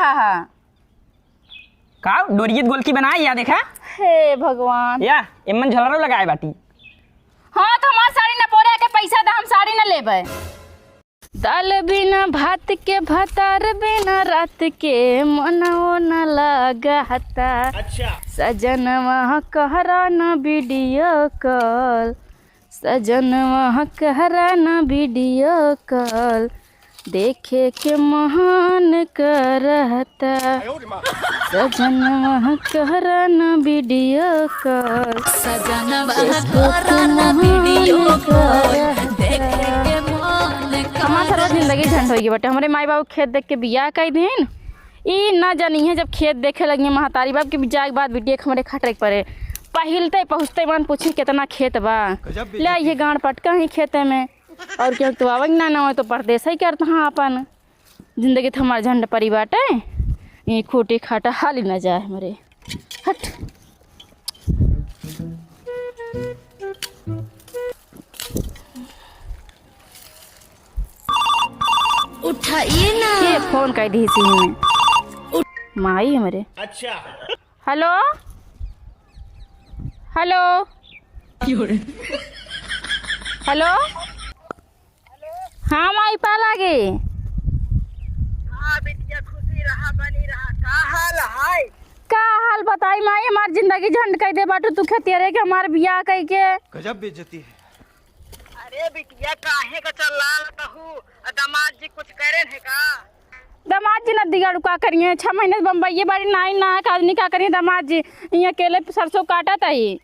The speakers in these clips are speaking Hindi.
रहा है। का डोरियत गोल की बनाई या देखा? हे भगवान, या एमन झलरो लगाए बाटी। हाँ तो हमार साड़ी न पोरे के पैसा दा, हम साड़ी न लेबे। दाल बिना भात के भतार बिना रात के मनवो न लगाता। अच्छा। सजनवा कहरा न वीडियो कॉल, सजनवा कहरा न वीडियो कॉल, देखे के महान करता। सजनवा कहरा न वीडियो कॉल, सजनवा कहरा न वीडियो कॉल, देखे के महान। हमार सारा जिंदगी झंड होगी बटे। हमारे माई बाबू खेत देख के बियाह कई दिन ई ना जानी है। जब खेत देखे लगी महतारी बाप के बियाह के बाद बिटिया हमारे खटरे पड़े पहिलते पहुँचते मन पूछी कितना खेत बा, ले ये गाँड पटका ही खेते में। और क्यों तो आवग ना हो तो परदेश ही करता हाँ अपन जिंदगी तो हमारे झंड परी बाटे। ये खूटी खाटा हाली ना जाए हमारे। हट उठाइए ना, ये फोन कर दी सी में माई हमारे। अच्छा हेलो हेलो हेलो, हाँ माई पा लागे। हाँ बिटिया खुशी रहा बनी रहा। का हाल है? का हाल बताई माई, हमार जिंदगी झंड कह दे बाटू तू खेतिया के हमार बियाह कह के। गजब बेइज्जती है। अरे बिटिया काहे का चल कहू, दामाद जी कुछ करे है का? दामाद जी न दिगाड़ू का करिए, 6 महीने से बम्बई बाड़ी नाई ना आदमी का करिए दामाद जी। ये अकेले सरसों काटा था ही।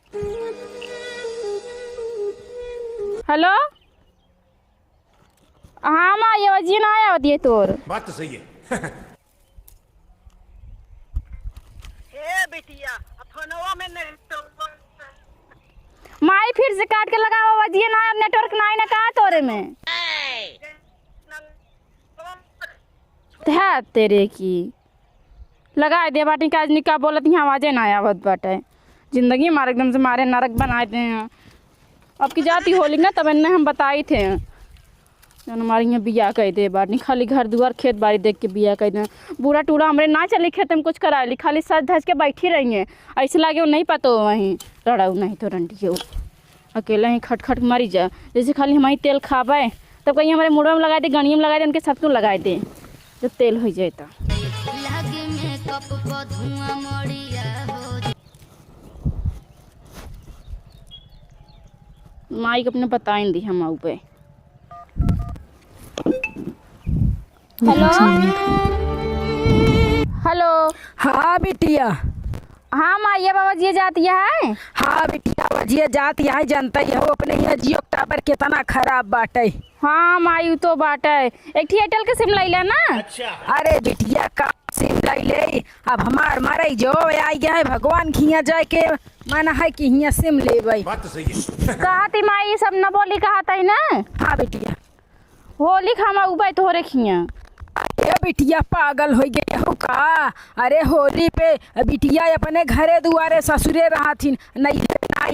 हेलो हाँ माँ ये वजी ना आया होती है तोर बात तो सही है। हे बिटिया फोनवा में नहीं तो माई फिर से काट के लगावा वजी ना, नेटवर्क ना आई ना कहा तोरे में है तेरे की लगा दे बाटी का निका बोलत यहाँ आवाजे ना आवत बाटे। जिंदगी हमारे एकदम से मारे नरक बनाए थे। अब की जाती होली ना तब इन्हें हम बताई थे जन हमारे यहाँ बिया कह दे बाटी, खाली घर दुआर खेत बाड़ी देख के बिया कह दे। बूढ़ा टूरा हमारे ना चली खेत में कुछ करा ली, खाली सज धज के बैठी रही हैं। ऐसे लागे वो नहीं पता हो वहीं रड़ा नहीं तो रंडी हो अकेला ही खटखट मरी जा। जैसे खाली हमारी तेल खावे तब कहीं हमारे मुड़वा में लगा दे, गणिया में लगा दे, उनके सबको लगा दे जब तेल हो जाए तो। माइक अपने बताइन दी हम आऊ पे। हेलो हेलो, हाँ बिटिया। हाँ माइया बाबा जी जाती है। हाँ बिटिया बजिया जात यहाँ जनता ही हो अपने यहाँ जियो टावर कितना खराब बाटे। हाँ मायू तो बाटे एक थी एयरटेल के सिम लैला ना। अच्छा। अरे बिटिया का सिम ले अब हमार मारे जो आई गया है भगवान खिया जाए के माना है कि हिया सिम ले भाई। बात तो सही है। कहा थी माई सब न बोली कहा था ना। हाँ बिटिया होली खामा उबाई तो खिया। अरे बिटिया पागल हो गए हो का? अरे होली पे बिटिया अपने घरे दुआरे ससुरे रहा थी नहीं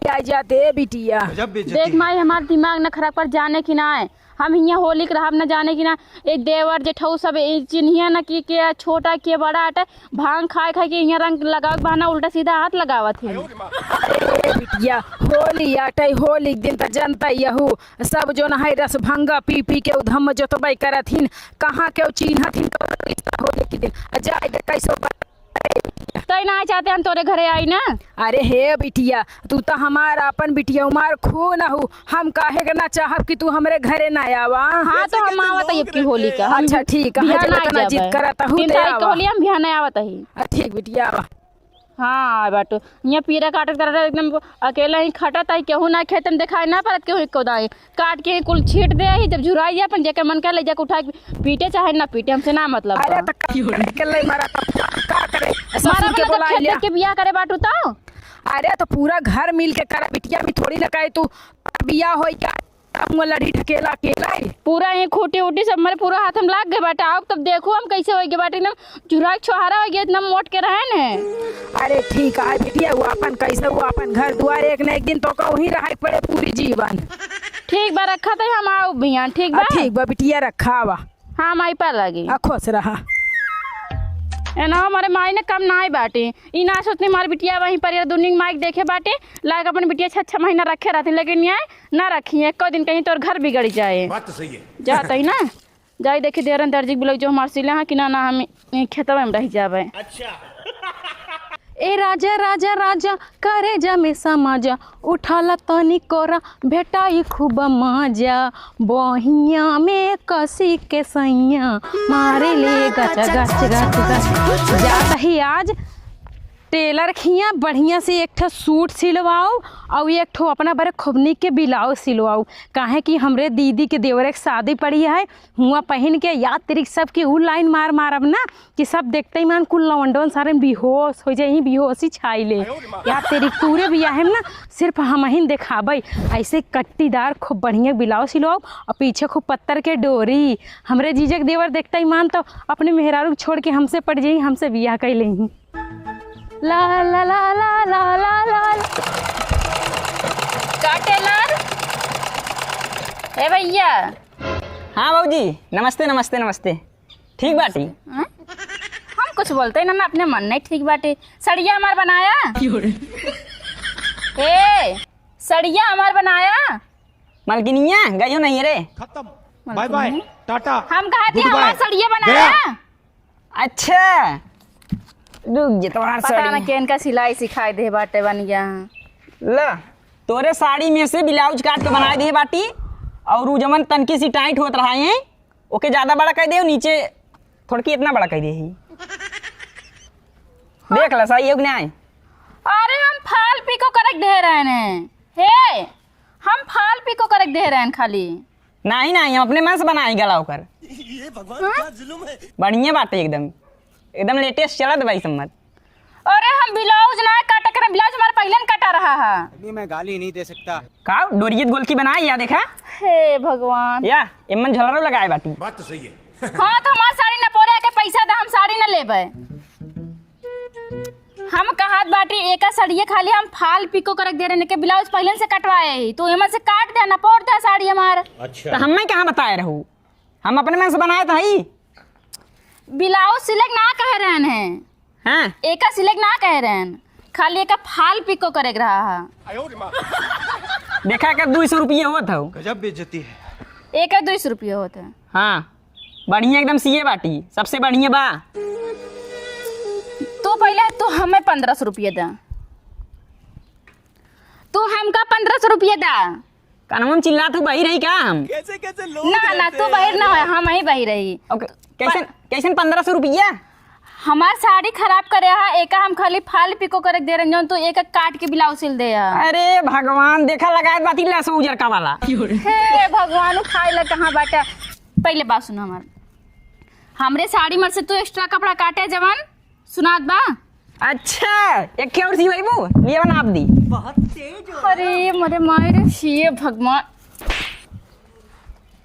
आ जाते बिटिया। देख माई हमारा दिमाग न खराब कर जाने की ना है। हम यहाँ होली के रहब न जाने की ना। एक देवर जेठऊ सब चिन्हिया न की के छोटा के बड़ा आटे भांग खाए खाए के यहाँ रंग लगाओ बहाना उल्टा सीधा हाथ लगावत है। अरे बिटिया होली आटे होली दिन तो जनता यहू सब जो न है रस भंगा पी पी के उधम जो तो बाई करथिन कहाँ के चिन्ह थी होली के दिन जाए कैसो तो ना चाहते हम तोरे घरे आई ना। अरे हे बिटिया तू तो हमारा अपन बिटिया उमार खून हूँ, हम काहे के ना चाहब कि तू हमरे घरे ना आवा। हाँ तो हम आवत है की होली का। अच्छा ठीक है इतना जिद करता हूँ 3 तारीख होली हम बिहान आवत है। ठीक बिटिया आवा। हाँ बाटो यहाँ पीरा काटत कर एकदम अकेला ही खटत है केहू ना खेत में दिखाई ना पड़त केहू कोदाई काट के कुल छीट दे ही जब झुराई जा अपन जेके मन कर ले जाके उठा के पीटे चाहे ना पीटे हमसे ना मतलब। अरे तो के ले मारा का करे मारा के बोला खेत के बियाह करे बाटू तो। अरे तो पूरा घर मिल के करा बिटिया भी थोड़ी ना कहे तू बियाह होई क्या लड़ी ढकेला अकेला पूरा ये खूटी उटी सब मेरे पूरा हाथ में लाग गए बाटे। अब तब देखो हम कैसे हो गए बाटे एकदम जुराक छोहारा हो गया एकदम मोट के रहे न। अरे ठीक है बिटिया वो अपन कैसे वो अपन घर द्वार एक न एक दिन तो वहीं रहे पड़े पूरी जीवन। ठीक बा रखा था हम आओ भैया। ठीक बा ठीक बा बिटिया रखा हुआ। हाँ माई पर लगी खुश रहा। ए ना हमारे माई ने कम ना आई बाटे ई ना सोचने हमारी बिटिया वहीं पर यार दुनिया माइक देखे बाटे लायक अपन बिटिया 6 महीना रखे रहती लेकिन यहाँ ना रखी है दिन कहीं तोर घर बिगड़ जाए। बात तो सही है। जाता ही ना जाई देखे दे रन दर्जी बोले जो हमारे सिले हाँ कि ना हम खेतवा में रह जावे। ए राजा राजा राजा करे जा में समाजा उठाला तनी कोरा भेटाई खूब मजा बहिया में कसी के सैया मारे ले गच गच गच गच जाता ही आज टेलर खिया बढ़िया से एक ठो सूट सिलवाओ और एक ठो अपना बारे खुबनी के ब्लाउज सिलवाओ काहे कि हमरे दीदी के देवर एक शादी पड़ी है हुआ पहन के याद तेरी सब की उ लाइन मार मारब ना कि सब देखते ही मान कुल लवंडन सारे बेहोश हो जाए बेहोशी छाई ले याद तेरी पूरे बिया है ना सिर्फ हम ही दिखाबे ऐसे कट्टीदार खूब बढ़िया ब्लाउज सिलवाओ और पीछे खूब पत्थर के डोरी हमरे जीजक देवर देखते ही मान तो अपने मेहरारू छोड़ के हमसे पड़ जाई हमसे बिया कर ले ला ला ला ला ला ला ला का टेलर ए भैया हाँ बाबूजी नमस्ते नमस्ते नमस्ते। ठीक बाटी हाँ? हम कुछ बोलते हैं ना अपने मन नहीं ठीक बाटे सड़िया हमार बनाया ए सड़िया हमार बनाया मलकिनिया गई हो नहीं रे। खत्म बाय बाय टाटा। हम कहा थी Goodbye. हमार सड़िया बनाया अच्छा रुक जे तोहार पता ना साड़ी केन का सिलाई सिखाई दे बाटे बनिया ला तोरे साड़ी में से ब्लाउज काट के बना दे बाटी और उ जमन तनकी सी टाइट होत रहा है ओके ज्यादा बड़ा कर दे नीचे थोड़की इतना बड़ा कर दे ही देख ला सही योग नहीं। अरे हम फाल पिको करक दे रहे हैं हे हम फाल पिको करक दे रहे हैं खाली नहीं नहीं हम अपने मन से बनाई गला होकर ये भगवान क्या जुल्म है। बढ़िया बात है एकदम एकदम लेटेस्ट चलत भाई सम्मत। अरे हम ब्लाउज ना काट कर ब्लाउज हमारे पहले न कटा रहा है अभी मैं गाली नहीं दे सकता। का डोरियत गोल की बनाई या देखा हे भगवान या इमन झलरो लगाए बाटी। बात तो सही है। हाँ तो हमार साड़ी न पोरे के पैसा दे हम साड़ी न लेबे हम कहत बाटी एक साड़िए खाली हम फाल पिको करक दे रहे के ब्लाउज पहले से कटवाए ही तो एमन से काट दे ना पोर दे साड़ी हमार। तो हमें कहाँ बताए रहू हम अपने मन से बनाए था ही ब्लाउज सिलेक्ट ना कह रहे हैं हाँ एक सिलेक्ट ना कह रहे हैं खाली एक फाल पिको करे रहा है देखा कर 200 रुपये होत हो गजब बेइज्जती है। एक 200 रुपये होते हैं। हाँ बढ़िया एकदम सीए बाटी सबसे बढ़िया बा। तो पहले तो हमें 1500 रुपये दा तो हमका 1500 रुपये दा कानून चिल्ला तू बही रही का हम कैसे कैसे लोग ना ना तू बाहर ना हो हम ही बही रही ओके कैसे कैसे 1500 रुपया हमार साड़ी खराब करे है एक हम खाली फाल पिको करे दे रहे हैं तो एक काट के ब्लाउज सिल दे है। अरे भगवान देखा लगाए बाती लसो उजर का वाला हे भगवान खाए ला कहाँ बाटा पहले बात सुनो हमार हमरे साड़ी मर से तू एक्स्ट्रा कपड़ा काटे जवान सुनात बा। अच्छा एक और सी भाई वो ये बना आप दी अरे मरे मारे शिए भगवान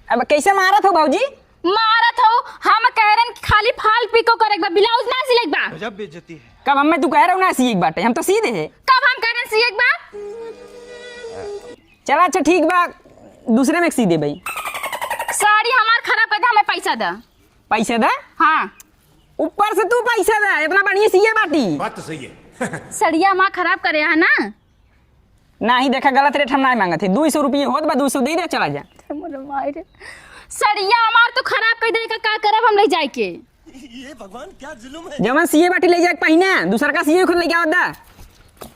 अब कैसे मारा था भाजी मारत हो हम कह रहे हैं कि खाली फाल पिको करे बा ब्लाउज ना सिलेक्ट बा गजब बेइज्जती है। कब हमें तू कह रहा हूँ ना सी एक बाटे हम तो सीधे है कब हम कह रहे हैं सिलेक्ट बा चला अच्छा ठीक बा दूसरे में सी दे भाई साड़ी हमार खराब कर दे हमें पैसा दा पैसे दे हाँ ऊपर से तू पैसा दे इतना बढ़िया सी बाटी बात तो सही है। सड़िया हमार खराब करे है ना ना ही देखा गलत रेट हम ना मांगा थे 200 रुपये होत बा 200 दे दे चला जा मरे मारे सड़िया हमार तो खराब कर दे का करब हम ले जाए के ये भगवान क्या जुल्म है। जवन सीए बाटी ले जाए पहिना दूसर का सीए खुद ले गया दा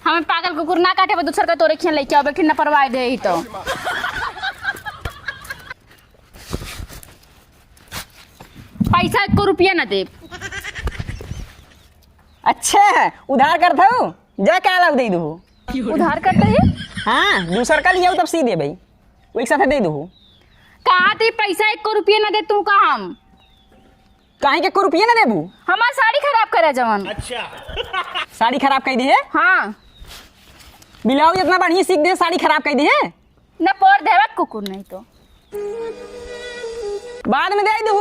हमें पागल कुकुर ना काटे बा दूसर का तोरे खिया लेके आवे फिर ना परवाह दे ही तो पैसा 1 रुपया ना दे। अच्छा उधार कर था जा क्या लाभ दे दो उधार करते है हाँ दूसर का लिया तब सी दे भाई वो एक साथ दे दो कहा थी पैसा 1 रुपया ना दे तू का हम काहे के को रुपये ना देबू हमार साड़ी खराब करे जवान। साड़ी खराब कर दी है हाँ ब्लाउज इतना बढ़िया सीख दे साड़ी खराब कर दी है न पोर देवा कुकुर नहीं तो बाद में दे दू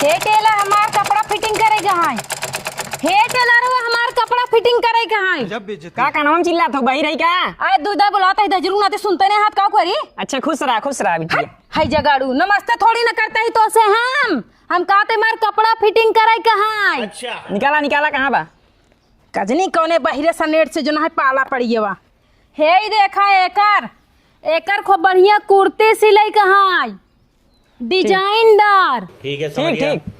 हे टेलर हमार कपड़ा फिटिंग करेगा है हे टेलर हमार कपड़ा फिटिंग करेगा कहाँ है? गजब बेइज्जती का नाम चिल्लात हो बही रही का? अरे दूधा बुलाता है दजरू ना ते सुनते नहीं हाथ का करी। अच्छा खुश रहा बिटिया। हाय जगाड़ू नमस्ते थोड़ी ना करते ही तो से हम कहते मार कपड़ा फिटिंग कराई कहाँ है? अच्छा निकाला कहाँ बा? कजनी कौने बहिरे सा नेट से जो ना है पाला पड़िए बा। हे ही देखा एकर खूब बढ़िया कुर्ती सिलाई कहाँ है? डिजाइनदार। ठीक है समझ गया। ठीक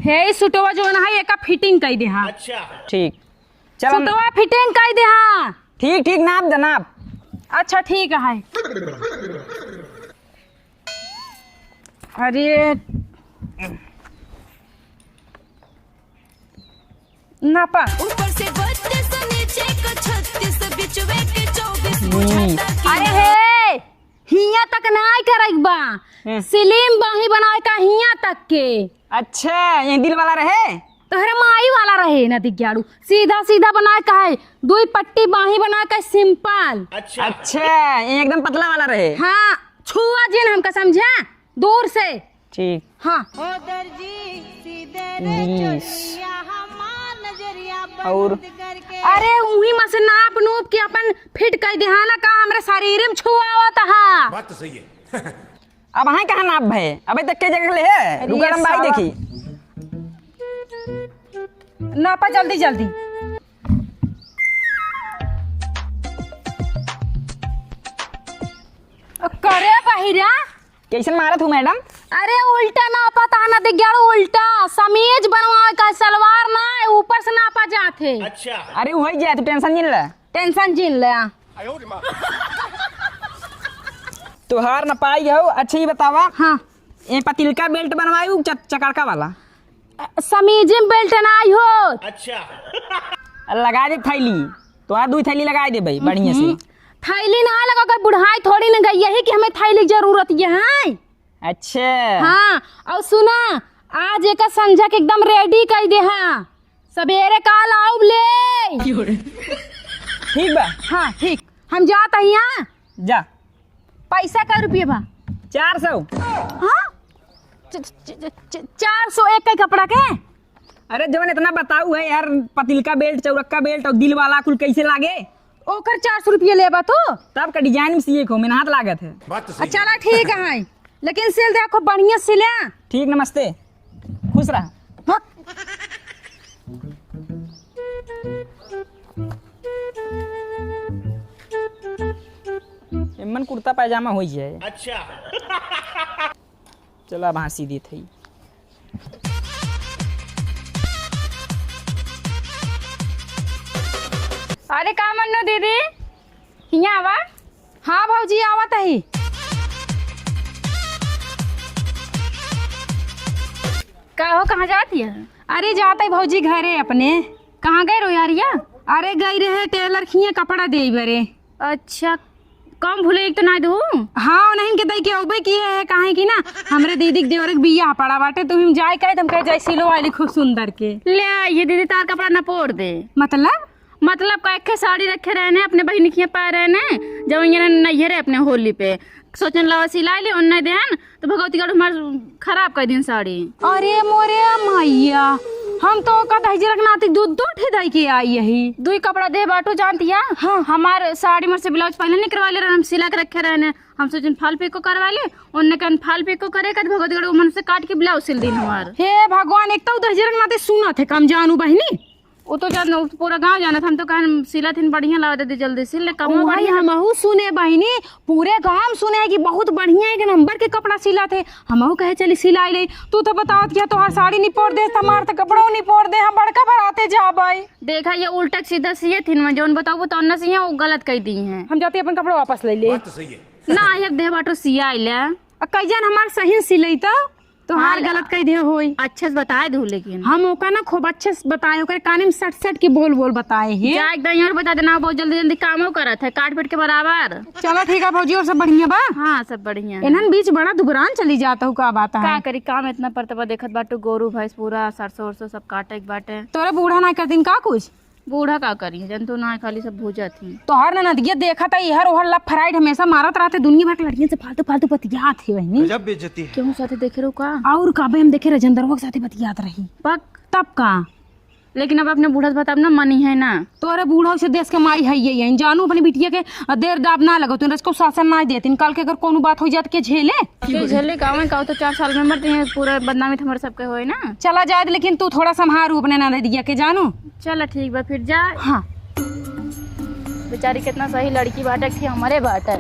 हे सुटवा जो ना है एका फिटिंग कर दे हाँ। अच्छा ठीक चल सुटवा फिटिंग कर दे हाँ। ठीक नाप दे नाप। अच्छा ठीक है। अरे नापा ऊपर से 32 नीचे का 36 बिचवे के 24 बुझाता अरे हे हिया तक नाई करक बा स्लिम बाही बनाए का हिया तक के। अच्छा ये दिल वाला रहे तोहरे माई वाला रहे ना दिग्याड़ू सीधा बनाए का है 2 पट्टी बाही बनाए का सिंपल। अच्छा ये एकदम पतला वाला रहे। हाँ छुआ जिन हमका समझा दूर से। ठीक हाँ और अरे उही में से नाप नूप के अपन फिट कर दिहाना का हमरे शरीर में छुआवत हा। बात तो सही है। अब हाँ कहाँ नाप भय अबे तक के जगह ले है रुका हम भाई देखी। नापा जल्दी करे बहिरा। कैसन मारत हूँ मैडम? अरे उल्टा नापा था ना दिग्याड़ू उल्टा समीज बनवा का सलवार ना ऊपर से नापा जाते। अच्छा अरे वही जाए तू टेंशन नहीं ले। टेंशन जिन ले तुहार न पाई हो। अच्छा ही बतावा हाँ ये पतिल का बेल्ट बनवायू चकड़का वाला समीज में बेल्ट ना आई हो। अच्छा लगा दे थैली तुहार 2 थैली लगा दे भाई बढ़िया से। थैली ना लगा कर बुढ़ाई थोड़ी न गई यही कि हमें थैली की जरूरत है। अच्छा हाँ और सुना आज एक संझा के एकदम रेडी कर दे हाँ सवेरे काल आओ ले। ठीक बा। हाँ ठीक हम जाता ही यहाँ। जा पैसा का रुपये बा? 400। हाँ 400 एक का कपड़ा के। अरे जवन इतना बताऊ है यार पतिल का बेल्ट चौरक्का बेल्ट और दिल वाला कुल कैसे लागे? ओकर 400 रुपये लेबा तो तब का डिजाइन में सिए को मेहनत लागत है। बात तो सही है। चला ठीक है लेकिन सिल देखो बढ़िया सिले। ठीक नमस्ते खुश रहा। एमन कुर्ता पैजामा हो जाए। अच्छा चलो अब हंसी दी थी। अरे का मन्नो दीदी हिया आवा। हाँ भाजी आवत है। का हो कहाँ जाती है? अरे जाते भौजी घरे अपने। कहाँ गए रो यारिया? अरे गई रहे टेलर खिए कपड़ा दे बरे। अच्छा कम भूले एक तो ना दू। हाँ नहीं के दई के औबे की है काहे की ना हमरे दीदी के देवर के बियाह पड़ा बाटे तो हम जाए कहे तुम कहे जाए सिलो वाली खूब सुंदर के ले ये दीदी तार कपड़ा ना पोड़ दे। मतलब का एक साड़ी रखे रहने अपने बहन के पाए रहने जब ये नहीं रहे अपने होली पे सोचन लवा सिलाई ले उन्ने देन तो भगवती का हमार खराब कर दिन साड़ी। अरे मोरे मैया हम तो का दही रखनाती दूध ठे दई के आई यही 2 कपड़ा दे बाटो जानती है। हाँ हमार साड़ी में से ब्लाउज पहले नहीं करवा ले रहे हम सिला के रखे रहने हम सोचन फाल पिको करवा ले उन्ने कन फाल पिको करे का भगवती का मन से काट के ब्लाउज सिल दिन हमार। हे भगवान एक तो दही रखनाती सुना थे कम जानू बहनी वो तो जान पूरा गांव जाना था हम तो कहन सिला थिन बढ़िया लगा दे जल्दी सिल ले कम बढ़िया। हमहू सुने बहनी पूरे गांव सुने कि बहुत बढ़िया एक नंबर के कपड़ा सिला थे हमहू कहे चली सिलाई ले तू तो बताओ क्या तोहार साड़ी नहीं पोड़ दे हमार तो कपड़ों नहीं पोड़ दे हम बड़का भराते जा भाई। देखा ये उल्टा सीधा सिए थिन में जोन बताओ वो तो अन्ना सिए वो गलत कह दी हैं। हम जाते अपन कपड़ा वापस ले ले। बात तो सही है। ना एक दे बाटो सिया आइले कैजन हमार सही सिलई तो हार गलत कह दे होई। अच्छे से बताए दू लेकिन हम ओका ना खूब अच्छे से बताए ओकर काने में सट की बोल बताए हैं। जा एकदम यहाँ बता देना बहुत जल्दी काम करत है काट पीट के बराबर। चलो ठीक है भौजी और सब बढ़िया बा। हाँ सब बढ़िया है। इन्हन बीच बड़ा दुबरान चली जाता हूँ का बात है का करी काम इतना पड़ता देखत बाटो गोरू भैंस पूरा सरसों वरसों सब काटे के बाटे। तोरे बूढ़ा ना कर दिन का कुछ बूढ़ा का करी जंतु ना खाली सब भूजा थी। तोहर ना नदिया देखा था इहर ओहर लफ फ्राइड हमेशा मारत रहते दुनिया भर के लड़कियों से फालतू बतियात है वही गजब बेइज्जती है। क्यों साथे देखे रो का और काबे हम देखे रजंदरवा के साथे बतियात रही पक तब का लेकिन अब अपने बूढ़ा से बताब ना मनी है ना। तोरे बूढ़ा से देश के माई है ये जानू अपनी बिटिया के देर दाब ना लगो तुम को शासन ना देती कल के अगर कोनो बात हो जात के झेले के झेले कावे का तो 4 साल में मरते हैं पूरा बदनामी हमारे सबके होए ना। चला जाए लेकिन तू थोड़ा संभारू अपने ना दिया के जानू। चल ठीक बा फिर जा। हाँ बेचारी कितना सही लड़की बाटे थी हमारे बाटे।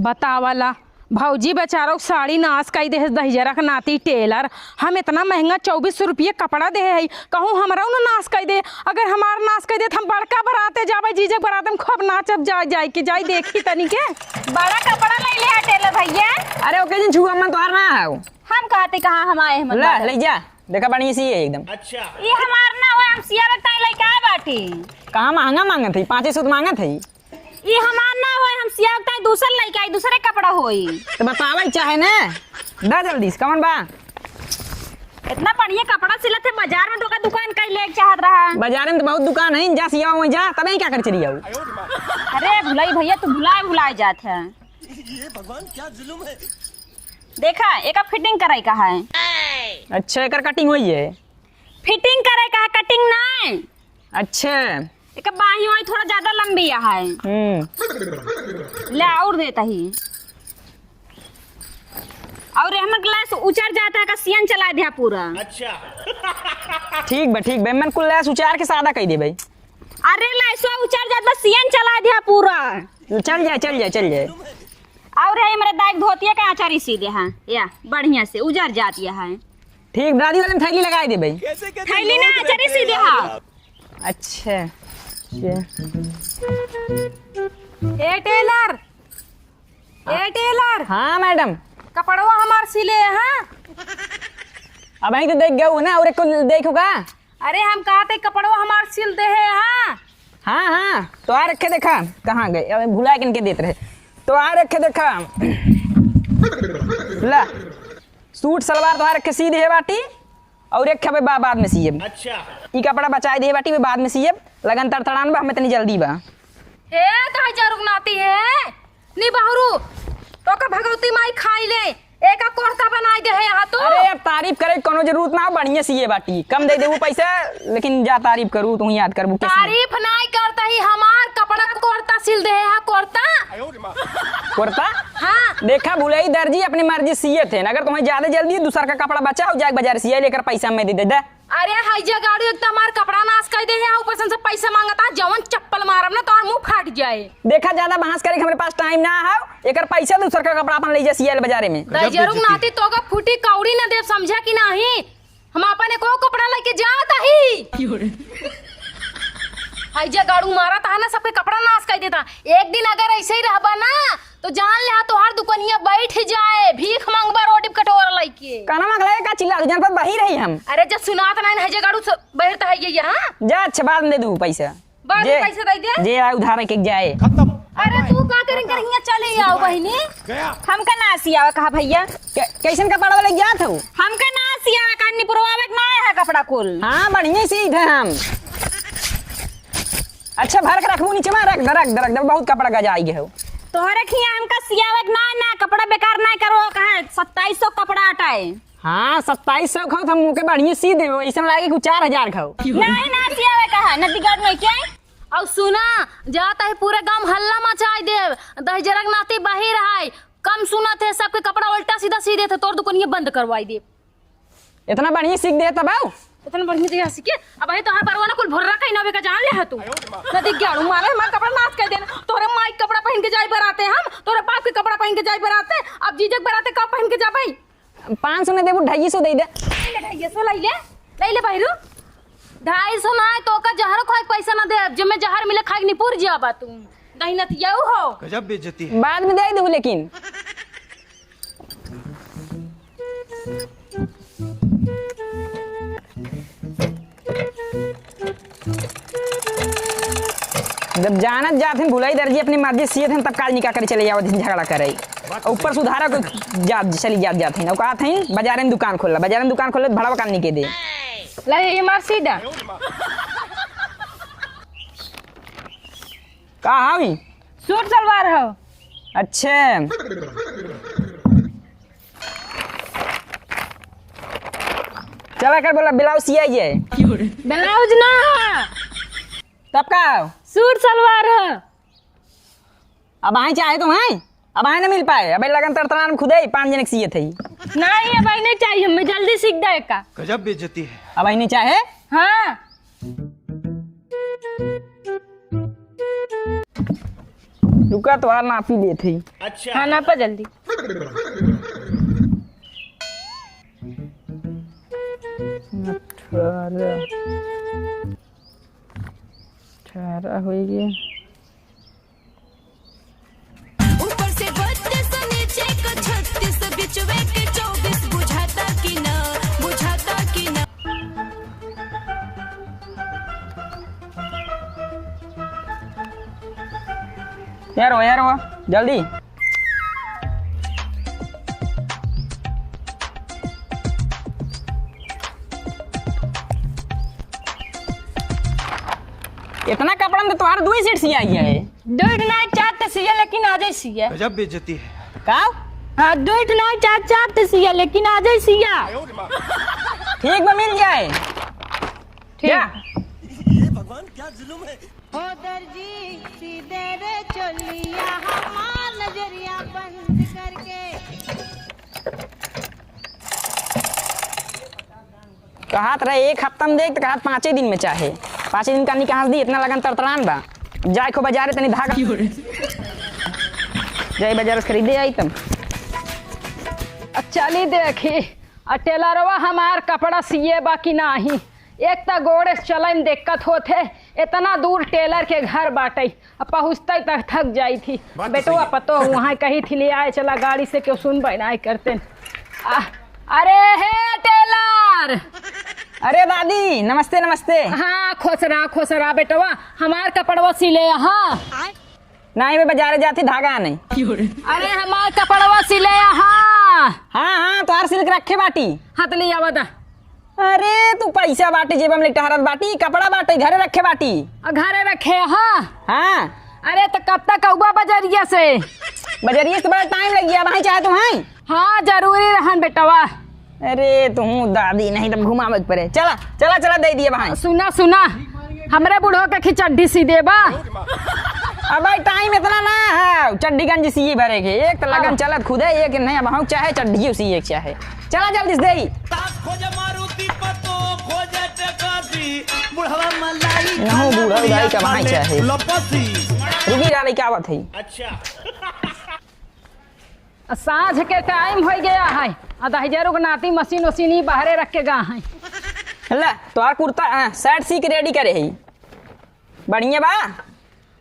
बतावाला भौजी बेचारा साड़ी नाश कई दे दहिजरा का नाती टेलर हम इतना महंगा 2400 रुपये कपड़ा दे है कहूँ हमारा ना नाश कई दे अगर हमारा नाश कई दे तो हम बड़का बराते जाबे जीजक बराते में खूब नाचब जाए के जाई देखी तनी के बड़ा कपड़ा ले ले टेलर भैया। अरे ओके दिन छुआ मन तोहार ना हो हम कहते कहाँ हम आए हम ला ले जा देखा बढ़िया सी है एकदम। ये हमार ना हो हम सिया लगता है लइका बाटी। कहाँ महंगा मांगत है 500 मांगत है। ये हमार ना हो हम सिया लगता है दूसर लइका दूसरे कपड़ा होई। तो बतावे चाहे ना दा जल्दी से कौन बा। इतना बढ़िया कपड़ा सिलत है बाजार में तो का दुकान कई ले चाहत रहा। बाजार में तो बहुत दुकान है जा सिया वहीं जा तब क्या कर चली आओ। अरे भुलाई भैया तू भुलाए जात है। ये भगवान क्या जुल्म है। देखा एक फिटिंग कराई कहा है। अच्छा एक कटिंग हुई है। फिटिंग कराई कहा कटिंग ना। अच्छा एक बाही हुई थोड़ा ज्यादा लंबी है। ले और देता ही और हमर ग्लास उचर जाता है का सियन चला दिया पूरा। ठीक बे मन कुल लैस उचार के सादा कह दे भाई। अरे लाइसो उचर जाता सियन चला दिया पूरा। चल जाए और है मेरे दाग धोतिया का आचारी सीधे हैं या बढ़िया से उजर जाती है। ठीक दादी वाले में थैली लगा दे भाई। थैली ना आचारी सीधे हाँ। अच्छा ए टेलर हाँ मैडम कपड़वा हमार सिले हाँ। अब तो देख गया ना और एक को देखोगा। अरे हम कहते कपड़वा हमार सिल दे है हाँ। हाँ तो आ रखे देखा कहाँ गए अब भुला के इनके देते रहे तो आ रखे देखा ला सूट सलवार तो आ रखे सीधे है बाटी और एक खबे बाद में सीएब। अच्छा ई कपड़ा बचाए दे बाटी बाद में सीएब लगन तड़तड़ान बा हमें तनी जल्दी बा। हे कहीं जा रुकनाती है नी बहरू तो का भगवती माई खाई ले एक कोरता बनाई दे है यहाँ तो। अरे अब तारीफ करे कोनो जरूरत ना बढ़िया सीए बाटी कम दे देबू पैसा लेकिन जा तारीफ करू तू याद करबू तारीफ नहीं करता ही हमार कपड़ा कोरता सिल दे है कोरता कुर्ता। हाँ देखा भुलाई दर्जी अपनी मर्जी सीए थे अगर तुम्हें ज्यादा जल्दी दूसरा का कपड़ा बचाओ जाके बाजार सिया लेकर पैसा में दे दे। अरे हाइजा गाड़ी एकदम हमार कपड़ा नाश कर दे है ऊपर से पैसा मांगता जवन चप्पल मारब ना तो मुंह फाट जाए। देखा ज्यादा बहस करे हमारे पास टाइम ना है एक पैसा दूसरा का कपड़ा अपन ले जा सिया बाजारे में जरूर नाती तो का फूटी कौड़ी ना दे समझा कि नहीं हम अपने को कपड़ा लेके जाता ही हाइजा गाड़ू मारा था ना सबके कपड़ा नाश कर देता। एक दिन अगर ऐसे ही रहबा ना तो जान ले तोहार दुकानिया बैठ जाए भीख मांगबा रोटी कटोरा लेके काना मांगला का चिल्ला जन पर बही रही हम। अरे जब सुनात नहीं हाइजा गाड़ू बैठता है ये हां जा अच्छा बाद में दे दूं पैसा बाद में पैसा दे दे जे आए उधार के जाए। अरे तू का करेंगे यहाँ चले आओ बहनी हमका ना सिया कहा भैया कैसन कपड़ा वाले जात हो हमका ना सिया कानी पुरवावे ना है कपड़ा कुल। हाँ बढ़िया से इधर हम अच्छा भर के रखबू नीचे में रख दरक बहुत कपड़ा गजाई गए हो तोहरे खिया हमका सियावत ना कपड़ा बेकार ना करो कहा 2700 कपड़ा हटाए। हाँ 2700 खाओ हम मुँह के बढ़िया सी दे ऐसा लागे कि 4000 खाओ नहीं ना सियावे कहा नदी गाड़ में क्या और सुना जाता है पूरे गांव हल्ला मचाई दे दहजरक नाती बाहर है कम सुना थे सबके कपड़ा उल्टा सीधा सी दे थे तोर दुकानिया बंद करवाई दे। इतना बढ़िया सीख दे तब आओ इतना बढ़िया जगह सीखे अब है तोहर परवाना कुल भर्रा कहीं ना बेका जान ले है तू नदी गाड़ू मारे हमार कपड़ा नाश कर देना तोरे माई कपड़ा पहन के जाई बराते हम तोरे बाप के कपड़ा पहन के जाई बराते अब जीजक बराते कब पहन के जा भाई 500 ने देबू 250 दे दे 250 ले भाईरू 250 ना तो का जहर खाए पैसा ना दे जब मैं जहर मिले खाए नहीं पूर जिया बा तू नहीं न तियाऊ हो गजब बेइज्जती है। बाद में दे दूं लेकिन जब जानत जाते भुलाई दर्जी अपनी मर्जी सीए थे तब काल निकाह कर चले जाओ झगड़ा करे ऊपर सुधारा को चली जाते हैं कहते हैं बाजार में दुकान खोल भाड़ा काम नहीं के दे ले मार सीधा का हावी सूट सलवार हो अच्छा चला कर बोला ब्लाउज सिया है। ब्लाउज ना तब का सूट सलवार है। अब आई चाहे तो हैं, अब आए ना मिल पाए। अबे लगन तरतरान खुदे ही 5 जने सिए थे। नहीं अब नहीं चाहिए, हमें जल्दी सीख दे का। गजब बेइज्जती है। अब आई नहीं चाहे। हाँ रुका तो हार नापी लिए थे। हाँ ना पा जल्दी। अठारह हो गए। ऊपर से 32 नीचे का 36 बिचवे के 24 बुझाता कि ना बुझाता कि ना। यार वो जल्दी। इतना कपड़ा में तुम्हारा 2 ही सेट सिया है। 2 नहीं 4 तो सिया लेकिन आ जाए सिया। गजब बेइज्जती है। का हाँ 2 नहीं 4 तो सिया लेकिन आ जाए सिया। ठीक में मिल जाए। क्या ये भगवान क्या जुल्म है। ओ दर्जी सीधे रे चलिया हमार नजरिया बंद करके। कहत रहे 1 हफ्ता में देख तो कहत 5 दिन में चाहे। 5 दिन का निकाल दी। इतना लगन तरतरान बा। जाए को बाजार तनी धागा जाए बाजार से खरीदे आई तुम। चली देखी टेलरवा हमार कपड़ा सिए बाकी नाही। एक तो गोड़े चले में दिक्कत होते, इतना दूर टेलर के घर बाटे, पहुँचते तक थक जाई थी। बेटुआ पतो वहाँ कही थी ले आए चला गाड़ी से क्यों सुन बनाए करते। अरे हे टेलर। अरे दादी नमस्ते नमस्ते। हाँ खुश रहा बेटवा, हमार कपड़वा सिले। हाँ नहीं मैं बाजार जाती धागा नहीं। अरे हमार कपड़वा सिले। हाँ हाँ तो हर सिल्क रखे बाटी। हाथ लिया बता। अरे तू पैसा बाटी जेब में लिटहरत बाटी, कपड़ा बाटी घरे रखे बाटी। घरे रखे। हाँ हाँ अरे तो कब तक आऊबा बजरिया से? बजरिए से बड़ा टाइम लग गया। वहीं चाहे तो हैं। हाँ जरूरी रहन बेटवा। अरे तू दादी नहीं तब घुमा मत पड़े। चला चला चला दे दिए वहाँ। सुना हमरे बुढ़ो के खिचड्डी सी देबा। अब भाई टाइम इतना ना है चड्डी गंजी सी भरे के। एक तो लगन चलत खुदे, एक नहीं अब हम चाहे चड्डी उसी एक चाहे। चला जल्दी से दे। नहो बूढ़ा उदाई का वहाँ चाहे। रुकी डाली क्या बात है। साँझ के टाइम हो गया है। 10,000 नाती मशीन वसीन ही बाहरे रख के गा है। ला तो कुर्ता शर्ट सी के रेडी करे है। बढ़िया बा।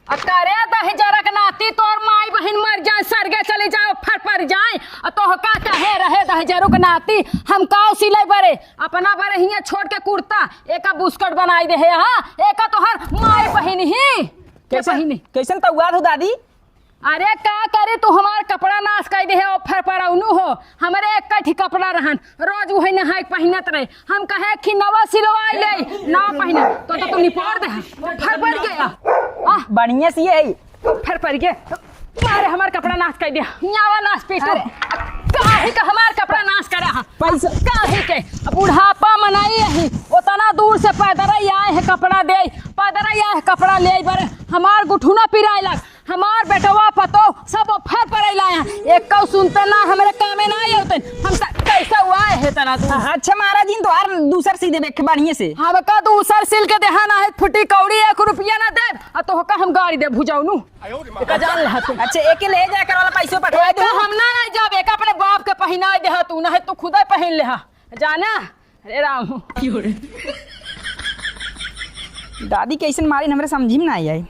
करे 10,000 नाती तोर माई बहन मर जाए, सरगे चले जाओ, फट पड़ जाए तो का कहे रहे 10,000 नाती हम काव सिले बरे अपना बरे हिया छोड़ के कुर्ता एक बुस्कट बनाई दे है। हाँ एक तो हर माई बहन ही कैसन तौआ हो दादी। अरे का करे तू हमार कपड़ा नाश कर दे है। ऑफर पर औनु हो हमरे एक ही कपड़ा रहन रोज वही नहाय पहनत रहे। हम कहे कि नवा सिलवाई ले ना पहने तो तू निपोड़ दे। फर पड़ गया बढ़िया सी है। फर पड़ गया मारे हमार कपड़ा नाश कर दिया। यावा नाश पीटो काहे का हमार कपड़ा नाश करा। पैसा काहे के बुढ़ापा मनाई है उतना दूर से पैदल आए है कपड़ा दे, पैदल आए है कपड़ा ले बरे हमार गुठुना पिराए लग। हमार बेटवा पतो सब फर पर लाया एक कौ सुनते ना हमरे कामे ना आते। हम कैसा हुआ है तना तू। अच्छा महाराज जी तो और दूसर सी देवे के बढ़िया से। हम का दूसर सिल के देहाना है फुटी कौड़ी 1 रुपया ना दे तो का हम गाड़ी दे भुजाऊ नु का जान रहा तू। अच्छा एक ले जा कर वाला पैसे पटवा दे। हम ना जाब एक अपने बाप के पहना दे तू ना तू खुद पहन ले जाना। अरे राम दादी कैसे मारी हमरे समझी में ना आई।